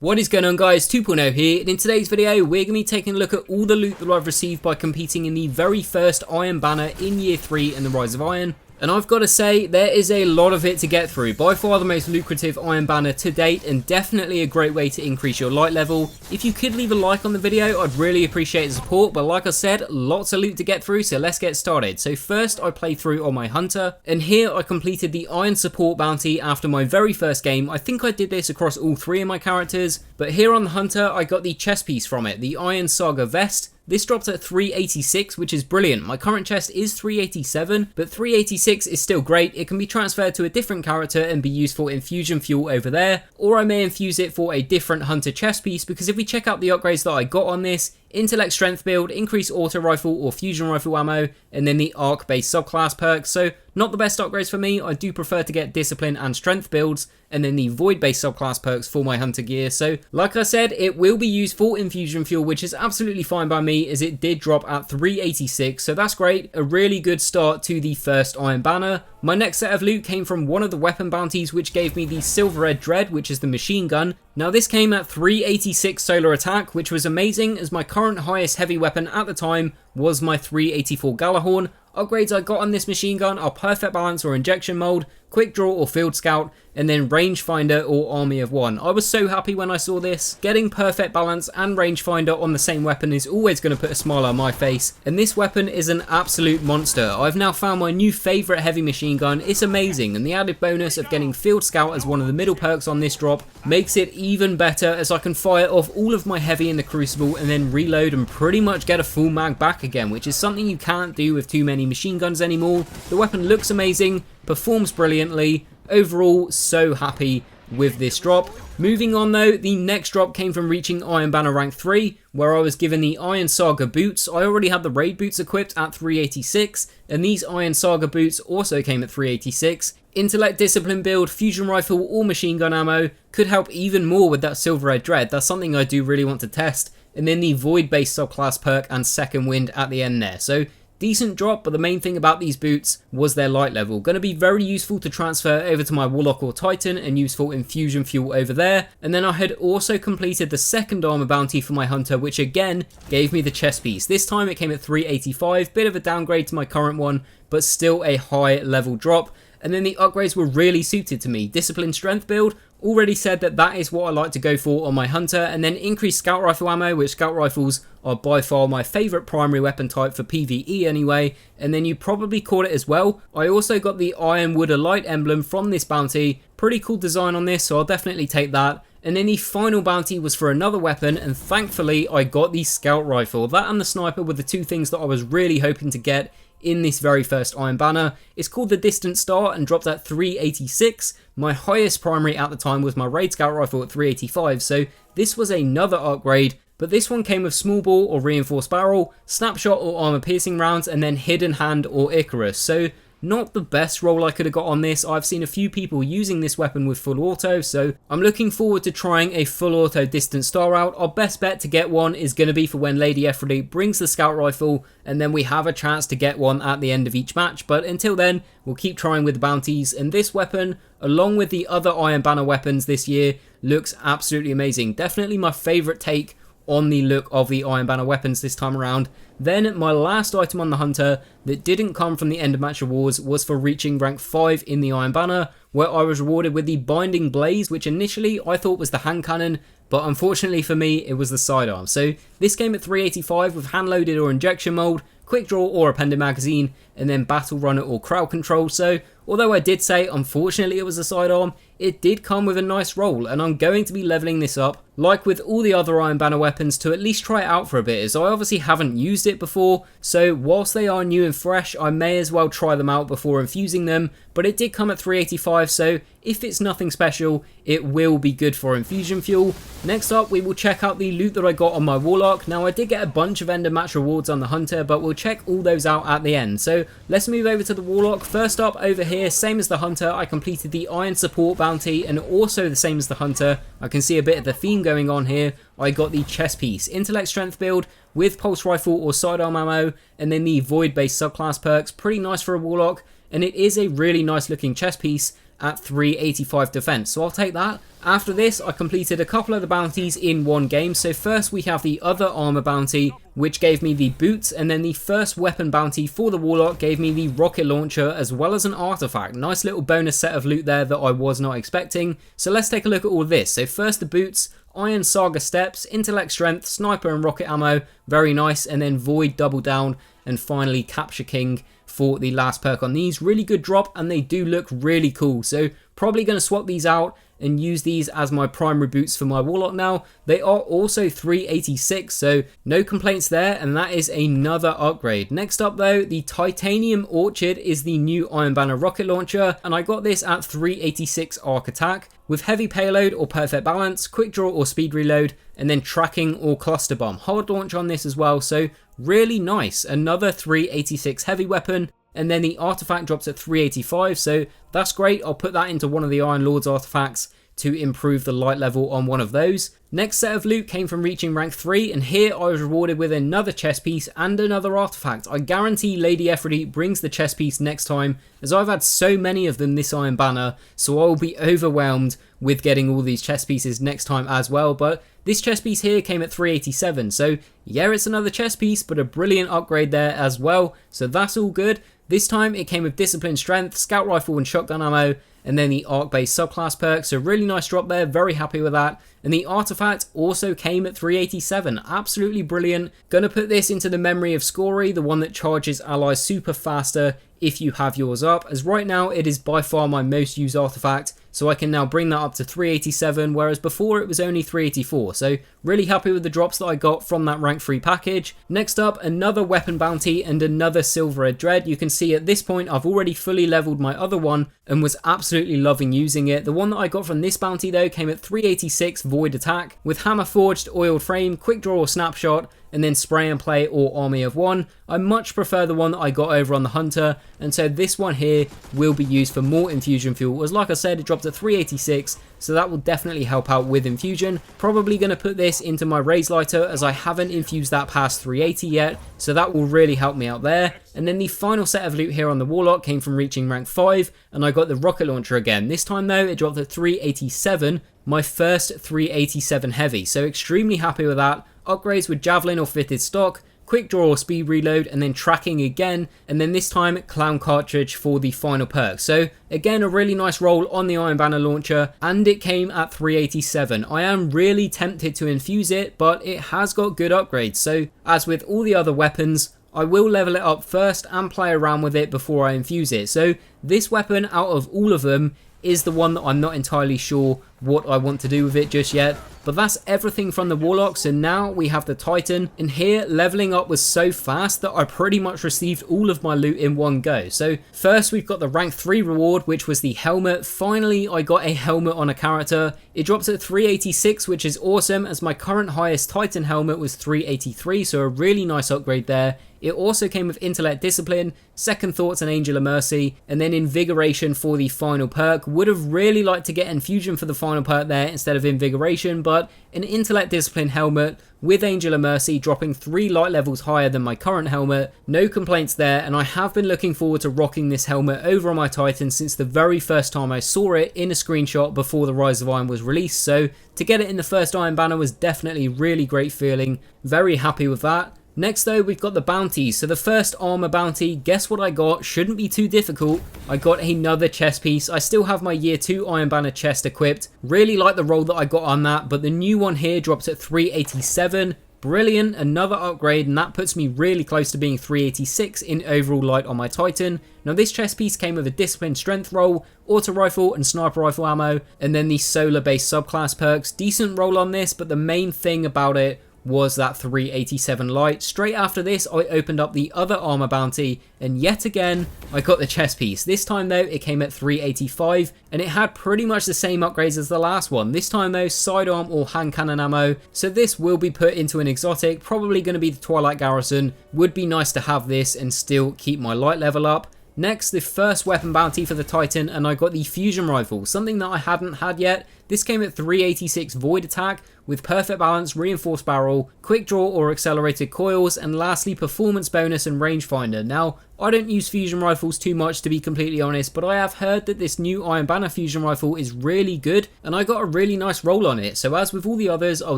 What is going on, guys? 2.0 here, and in today's video we're going to be taking a look at all the loot that I've received by competing in the very first Iron Banner in Year 3 in the Rise of Iron. And I've got to say, there is a lot of it to get through. By far the most lucrative Iron Banner to date, and definitely a great way to increase your light level. If you could leave a like on the video, I'd really appreciate the support, but like I said, lots of loot to get through, so let's get started. So first I played through on my Hunter, and here I completed the Iron Support Bounty after my very first game. I think I did this across all three of my characters, but here on the Hunter I got the chest piece from it, the Iron Saga Vest. This dropped at 386, which is brilliant. My current chest is 387, but 386 is still great. It can be transferred to a different character and be used for infusion fuel over there, or I may infuse it for a different Hunter chest piece, because if we check out the upgrades that I got on this, Intellect Strength build, increased auto rifle or fusion rifle ammo, and then the arc based subclass perks. So not the best upgrades for me. I do prefer to get discipline and strength builds, and then the void based subclass perks for my Hunter gear. So like I said, it will be used for infusion fuel, which is absolutely fine by me, as it did drop at 386, so that's great. A really good start to the first Iron Banner. My next set of loot came from one of the weapon bounties, which gave me the Silver Red Dread, which is the machine gun. Now this came at 386 solar attack, which was amazing, as my current highest heavy weapon at the time was my 384 Galahorn. Upgrades I got on this machine gun are Perfect Balance or Injection Mold, Quick Draw or Field Scout, and then Rangefinder or Army of One. I was so happy when I saw this. Getting Perfect Balance and Rangefinder on the same weapon is always going to put a smile on my face, and this weapon is an absolute monster. I've now found my new favourite heavy machine gun. It's amazing, and the added bonus of getting Field Scout as one of the middle perks on this drop makes it even better, as I can fire off all of my heavy in the Crucible and then reload and pretty much get a full mag back again, which is something you can't do with too many machine guns anymore. The weapon looks amazing, performs brilliantly. Overall, so happy with this drop. Moving on though, the next drop came from reaching Iron Banner rank 3, where I was given the Iron Saga boots. I already had the raid boots equipped at 386, and these Iron Saga boots also came at 386. Intellect Discipline build, fusion rifle or machine gun ammo could help even more with that Silver Red Dread. That's something I do really want to test. And then the void based subclass perk and second wind at the end there. So decent drop, but the main thing about these boots was their light level. Going to be very useful to transfer over to my Warlock or Titan and use for infusion fuel over there. And then I had also completed the second armor bounty for my Hunter, which again gave me the chest piece. This time it came at 385, bit of a downgrade to my current one, but still a high level drop. And then the upgrades were really suited to me. Discipline Strength build, already said that is what I like to go for on my Hunter, and then increased Scout Rifle ammo, which Scout Rifles are by far my favourite primary weapon type for PvE anyway, and then you probably caught it as well. I also got the Ironwood Light emblem from this bounty. Pretty cool design on this, so I'll definitely take that. And then the final bounty was for another weapon, and thankfully I got the Scout Rifle. That and the Sniper were the two things that I was really hoping to get in this very first Iron Banner. It's called the Distant Star and dropped at 386. My highest primary at the time was my Raid Scout Rifle at 385, so this was another upgrade, but this one came with small ball or reinforced barrel, snapshot or armor piercing rounds, and then hidden hand or Icarus. So not the best roll I could have got on this. I've seen a few people using this weapon with full auto, so I'm looking forward to trying a full auto Distant Star out. Our best bet to get one is going to be for when Lady Ephraim brings the Scout Rifle, and then we have a chance to get one at the end of each match. But until then, we'll keep trying with the bounties, and this weapon, along with the other Iron Banner weapons this year, looks absolutely amazing. Definitely my favourite take on the look of the Iron Banner weapons this time around. Then my last item on the Hunter that didn't come from the end of match rewards was for reaching rank 5 in the Iron Banner, where I was rewarded with the Binding Blaze, which initially I thought was the hand cannon, but unfortunately for me it was the sidearm. So this came at 385 with hand loaded or injection mold, quick draw or appended magazine, and then battle runner or crowd control. So although I did say unfortunately it was a sidearm, it did come with a nice roll, and I'm going to be leveling this up, like with all the other Iron Banner weapons, to at least try it out for a bit, as I obviously haven't used it before, so whilst they are new and fresh, I may as well try them out before infusing them. But it did come at 385, so if it's nothing special, it will be good for infusion fuel. Next up, we will check out the loot that I got on my Warlock. Now I did get a bunch of end of match rewards on the Hunter, but we'll check all those out at the end. So let's move over to the Warlock. First up over here, same as the Hunter, I completed the Iron Support bounty, and also the same as the Hunter, I can see a bit of the theme going on here. I got the chest piece, Intellect Strength build with pulse rifle or sidearm ammo, and then the void based subclass perks. Pretty nice for a Warlock, and it is a really nice looking chest piece. at 385 defense, so I'll take that. After this, I completed a couple of the bounties in one game. So first we have the other armor bounty, which gave me the boots, and then the first weapon bounty for the Warlock gave me the rocket launcher as well as an artifact. Nice little bonus set of loot there that I was not expecting. So let's take a look at all this. So first the boots, Iron Saga steps, intellect strength, sniper and rocket ammo, very nice, and then void double down, and finally Capture King for the last perk on these. Really good drop, and they do look really cool, so probably going to swap these out and use these as my primary boots for my Warlock now. They are also 386, so no complaints there, and that is another upgrade. Next up though, the Titanium Orchid is the new Iron Banner rocket launcher, and I got this at 386 arc attack with heavy payload or perfect balance, quick draw or speed reload, and then tracking or cluster bomb. Hard launch on this as well, so really nice. Another 386 heavy weapon. And then the artifact drops at 385, so that's great. I'll put that into one of the Iron Lord's artifacts to improve the light level on one of those. Next set of loot came from reaching rank 3, and here I was rewarded with another chest piece and another artifact. I guarantee Lady Ephraim brings the chest piece next time, as I've had so many of them this Iron Banner, so I will be overwhelmed with getting all these chest pieces next time as well. But this chest piece here came at 387, so yeah, it's another chest piece, but a brilliant upgrade there as well, so that's all good. This time it came with Discipline Strength, Scout Rifle and Shotgun Ammo, and then the Arc-based subclass perk, so really nice drop there, very happy with that. And the artifact also came at 387, absolutely brilliant. Gonna put this into the memory of Scory, the one that charges allies super faster if you have yours up, as right now it is by far my most used artifact, so I can now bring that up to 387, whereas before it was only 384, so really happy with the drops that I got from that rank 3 package. Next up, another weapon bounty and another Silver Red Dread. You can see at this point I've already fully leveled my other one and was absolutely loving using it. The one that I got from this bounty though came at 386 Void Attack with Hammer Forged, Oiled Frame, Quick Draw or Snapshot, and then Spray and Play or Army of One. I much prefer the one that I got over on the Hunter, and so this one here will be used for more infusion fuel, as like I said, it dropped at 386, so that will definitely help out with infusion. Probably going to put this into my Raise Lighter, as I haven't infused that past 380 yet, so that will really help me out there. And then the final set of loot here on the Warlock came from reaching rank 5, and I got the rocket launcher again. This time though, it dropped at 387, my first 387 heavy, so extremely happy with that. Upgrades with Javelin or fitted stock, quick draw or speed reload, and then tracking again, and then this time Clown Cartridge for the final perk. So again, a really nice roll on the Iron Banner launcher, and it came at 387. I am really tempted to infuse it, but it has got good upgrades, so as with all the other weapons, I will level it up first and play around with it before I infuse it. So this weapon out of all of them is the one that I'm not entirely sure what I want to do with it just yet. But that's everything from the Warlock, so now we have the Titan, and here leveling up was so fast that I pretty much received all of my loot in one go. So first we've got the rank 3 reward, which was the helmet. Finally I got a helmet on a character. It drops at 386, which is awesome, as my current highest Titan helmet was 383, so a really nice upgrade there. It also came with Intellect Discipline, Second Thoughts and Angel of Mercy, and then Invigoration for the final perk. Would have really liked to get Infusion for the final perk there instead of Invigoration, but an Intellect Discipline helmet with Angel of Mercy dropping 3 light levels higher than my current helmet. No complaints there, and I have been looking forward to rocking this helmet over on my Titan since the very first time I saw it in a screenshot before the Rise of Iron was released, so to get it in the first Iron Banner was definitely really great feeling. Very happy with that. Next though, we've got the bounties. So the first armor bounty, guess what I got? Shouldn't be too difficult. I got another chest piece. I still have my year 2 Iron Banner chest equipped. Really like the roll that I got on that, but the new one here drops at 387. Brilliant, another upgrade, and that puts me really close to being 386 in overall light on my Titan. Now this chest piece came with a Discipline Strength roll, Auto Rifle and Sniper Rifle ammo, and then the solar based subclass perks. Decent roll on this, but the main thing about it was that 387 light. Straight after this, I opened up the other armor bounty, and yet again, I got the chest piece. This time though, it came at 385, and it had pretty much the same upgrades as the last one. This time though, sidearm or hand cannon ammo, so this will be put into an exotic, probably going to be the Twilight Garrison. Would be nice to have this and still keep my light level up. Next, the first weapon bounty for the Titan, and I got the Fusion Rifle, something that I hadn't had yet. This came at 386 void attack with perfect balance, reinforced barrel, quick draw or accelerated coils, and lastly performance bonus and rangefinder. Now, I don't use fusion rifles too much to be completely honest, but I have heard that this new Iron Banner fusion rifle is really good and I got a really nice roll on it. So as with all the others, I'll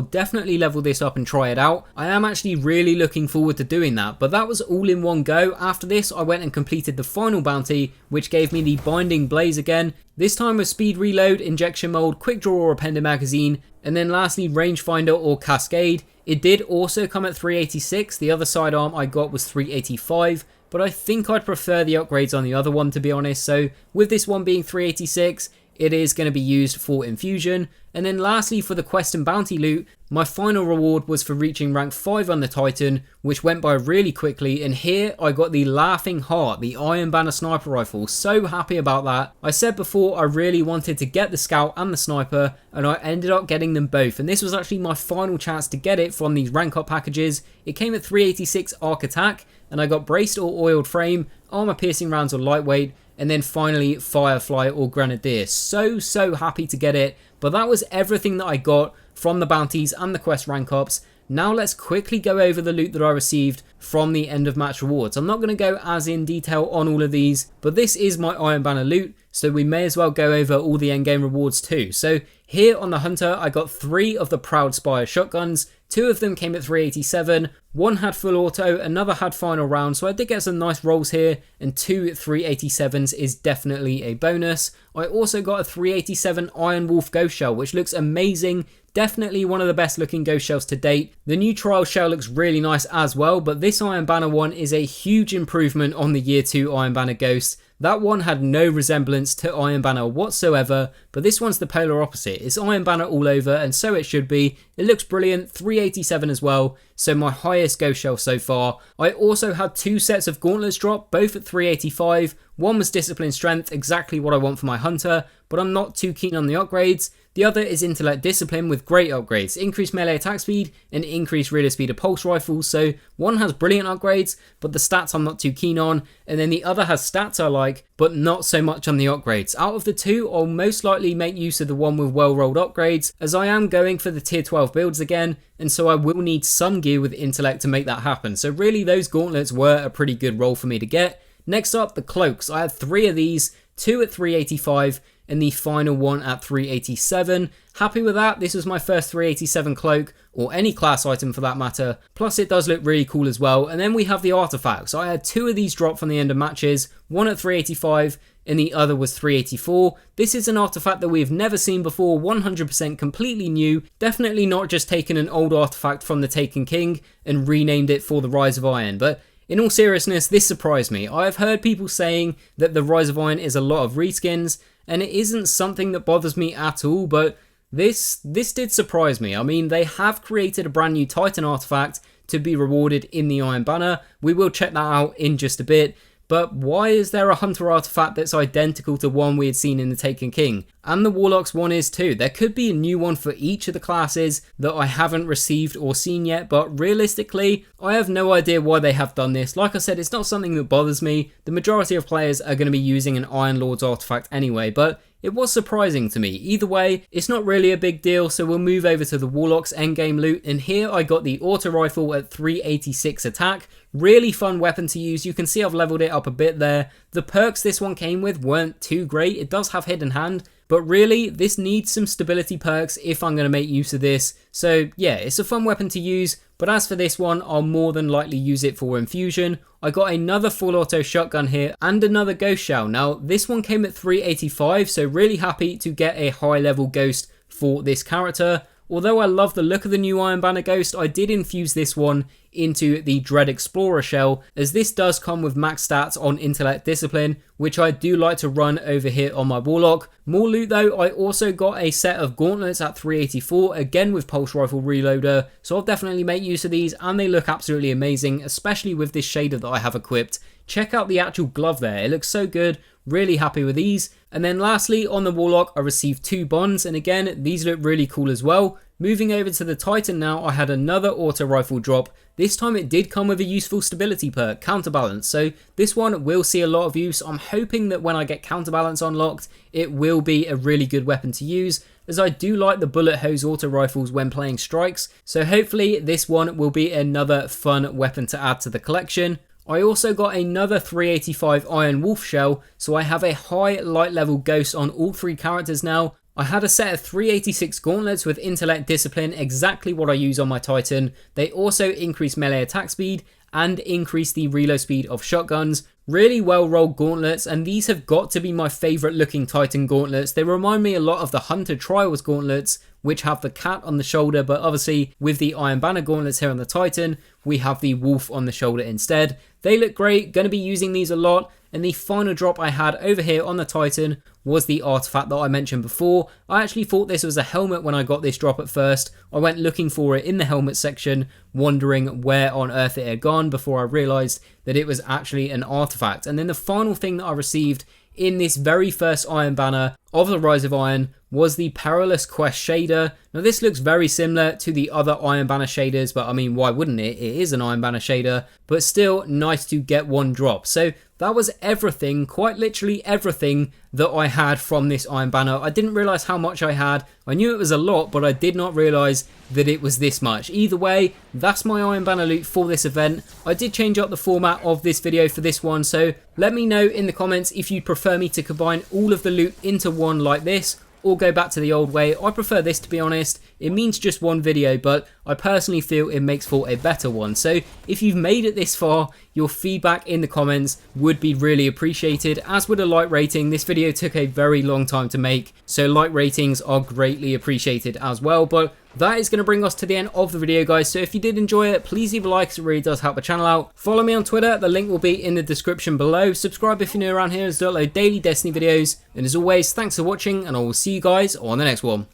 definitely level this up and try it out. I am actually really looking forward to doing that, but that was all in one go. After this, I went and completed the final bounty, which gave me the Binding Blaze again. This time with speed reload, injection mold, quick draw or appended magazine, and then lastly rangefinder or cascade. It did also come at 386, the other sidearm I got was 385, but I think I'd prefer the upgrades on the other one to be honest, so with this one being 386, it is going to be used for infusion. And then lastly for the quest and bounty loot, my final reward was for reaching rank 5 on the Titan, which went by really quickly, and here I got the Laughing Heart, the Iron Banner sniper rifle. So happy about that. I said before I really wanted to get the scout and the sniper, and I ended up getting them both, and this was actually my final chance to get it from these rank up packages. It came at 386 arc attack, and I got braced or oiled frame, armor piercing rounds or lightweight, and then finally Firefly or Grenadier. So happy to get it, but that was everything that I got from the bounties and the quest rank ups. Now let's quickly go over the loot that I received from the end of match rewards. I'm not going to go as in detail on all of these, but this is my Iron Banner loot, so we may as well go over all the endgame rewards too. So here on the Hunter, I got 3 of the Proud Spire shotguns. 2 of them came at 387, 1 had full auto, another had final round, so I did get some nice rolls here, and 2 387s is definitely a bonus. I also got a 387 Iron Wolf Ghost Shell, which looks amazing, definitely one of the best looking ghost shells to date. The new trial shell looks really nice as well, but this Iron Banner one is a huge improvement on the year 2 Iron Banner Ghost. That one had no resemblance to Iron Banner whatsoever, but this one's the polar opposite. It's Iron Banner all over, and so it should be. It looks brilliant, 387 as well, so my highest ghost shell so far. I also had 2 sets of gauntlets drop, both at 385. One was discipline strength, exactly what I want for my hunter, but I'm not too keen on the upgrades. The other is intellect discipline with great upgrades, increased melee attack speed and increased reload speed of pulse rifles. So one has brilliant upgrades, but the stats I'm not too keen on, and then the other has stats I like, but not so much on the upgrades. Out of the 2, I'll most likely make use of the one with well rolled upgrades, as I am going for the tier 12 builds again, and so I will need some gear with intellect to make that happen. So really those gauntlets were a pretty good roll for me to get. Next up, the cloaks. I had 3 of these, 2 at 385 and the final one at 387. Happy with that. This was my first 387 cloak, or any class item for that matter. Plus it does look really cool as well. And then we have the artifacts. I had 2 of these drop from the end of matches, one at 385 and the other was 384. This is an artifact that we've never seen before, 100% completely new. Definitely not just taken an old artifact from the Taken King and renamed it for the Rise of Iron, but in all seriousness, this surprised me. I have heard people saying that the Rise of Iron is a lot of reskins, and it isn't something that bothers me at all, but this did surprise me. I mean, they have created a brand new Titan artifact to be rewarded in the Iron Banner. We will check that out in just a bit. But why is there a Hunter artifact that's identical to one we had seen in the Taken King? And the Warlock's one is too. There could be a new one for each of the classes that I haven't received or seen yet, but realistically, I have no idea why they have done this. Like I said, it's not something that bothers me. The majority of players are going to be using an Iron Lord's artifact anyway, but it was surprising to me. Either way, it's not really a big deal, so we'll move over to the Warlock's endgame loot, and here I got the auto rifle at 386 attack. Really fun weapon to use. You can see I've leveled it up a bit there. The perks this one came with weren't too great. It does have hidden hand, but really this needs some stability perks if I'm going to make use of this. So yeah, it's a fun weapon to use, but as for this one, I'll more than likely use it for infusion. I got another full auto shotgun here and another ghost shell. Now this one came at 385, so really happy to get a high level ghost for this character. Although I love the look of the new Iron Banner Ghost, I did infuse this one into the Dread Explorer shell, as this does come with max stats on Intellect Discipline, which I do like to run over here on my Warlock. More loot though, I also got a set of gauntlets at 384, again with Pulse Rifle Reloader, so I'll definitely make use of these, and they look absolutely amazing, especially with this shader that I have equipped. Check out the actual glove there, it looks so good. Really happy with these. And then lastly, on the Warlock, I received 2 bonds, and again, these look really cool as well. Moving over to the Titan now, I had another auto rifle drop. This time it did come with a useful stability perk, Counterbalance, so this one will see a lot of use. I'm hoping that when I get Counterbalance unlocked, it will be a really good weapon to use. as I do like the bullet hose auto rifles when playing strikes, so hopefully this one will be another fun weapon to add to the collection. I also got another 385 Iron Wolf shell, so I have a high light level ghost on all 3 characters now. I had a set of 386 gauntlets with intellect discipline, exactly what I use on my Titan. They also increase melee attack speed and increase the reload speed of shotguns. Really well rolled gauntlets, and these have got to be my favourite looking Titan gauntlets. They remind me a lot of the Hunter Trials gauntlets, which have the cat on the shoulder, but obviously with the Iron Banner gauntlets here on the Titan, we have the wolf on the shoulder instead. They look great, going to be using these a lot. And the final drop I had over here on the Titan was the artifact that I mentioned before. I actually thought this was a helmet when I got this drop at first. I went looking for it in the helmet section, wondering where on earth it had gone before I realised that it was actually an artifact. And then the final thing that I received in this very first Iron Banner of the Rise of Iron was the Perilous Quest shader. Now this looks very similar to the other Iron Banner shaders, but I mean, why wouldn't it? It is an Iron Banner shader, but still nice to get one drop. So that was everything, quite literally everything that I had from this Iron Banner. I didn't realise how much I had. I knew it was a lot, but I did not realise that it was this much. Either way, that's my Iron Banner loot for this event. I did change up the format of this video for this one, so let me know in the comments if you'd prefer me to combine all of the loot into one like this, or go back to the old way. I prefer this, to be honest. It means just one video, but I personally feel it makes for a better one. So if you've made it this far, your feedback in the comments would be really appreciated, as would a like rating. This video took a very long time to make, so like ratings are greatly appreciated as well. But that is going to bring us to the end of the video, guys. So if you did enjoy it, please leave a like, because it really does help the channel out. Follow me on Twitter, the link will be in the description below. Subscribe if you're new around here, as I upload daily Destiny videos. And as always, thanks for watching, and I will see you guys on the next one.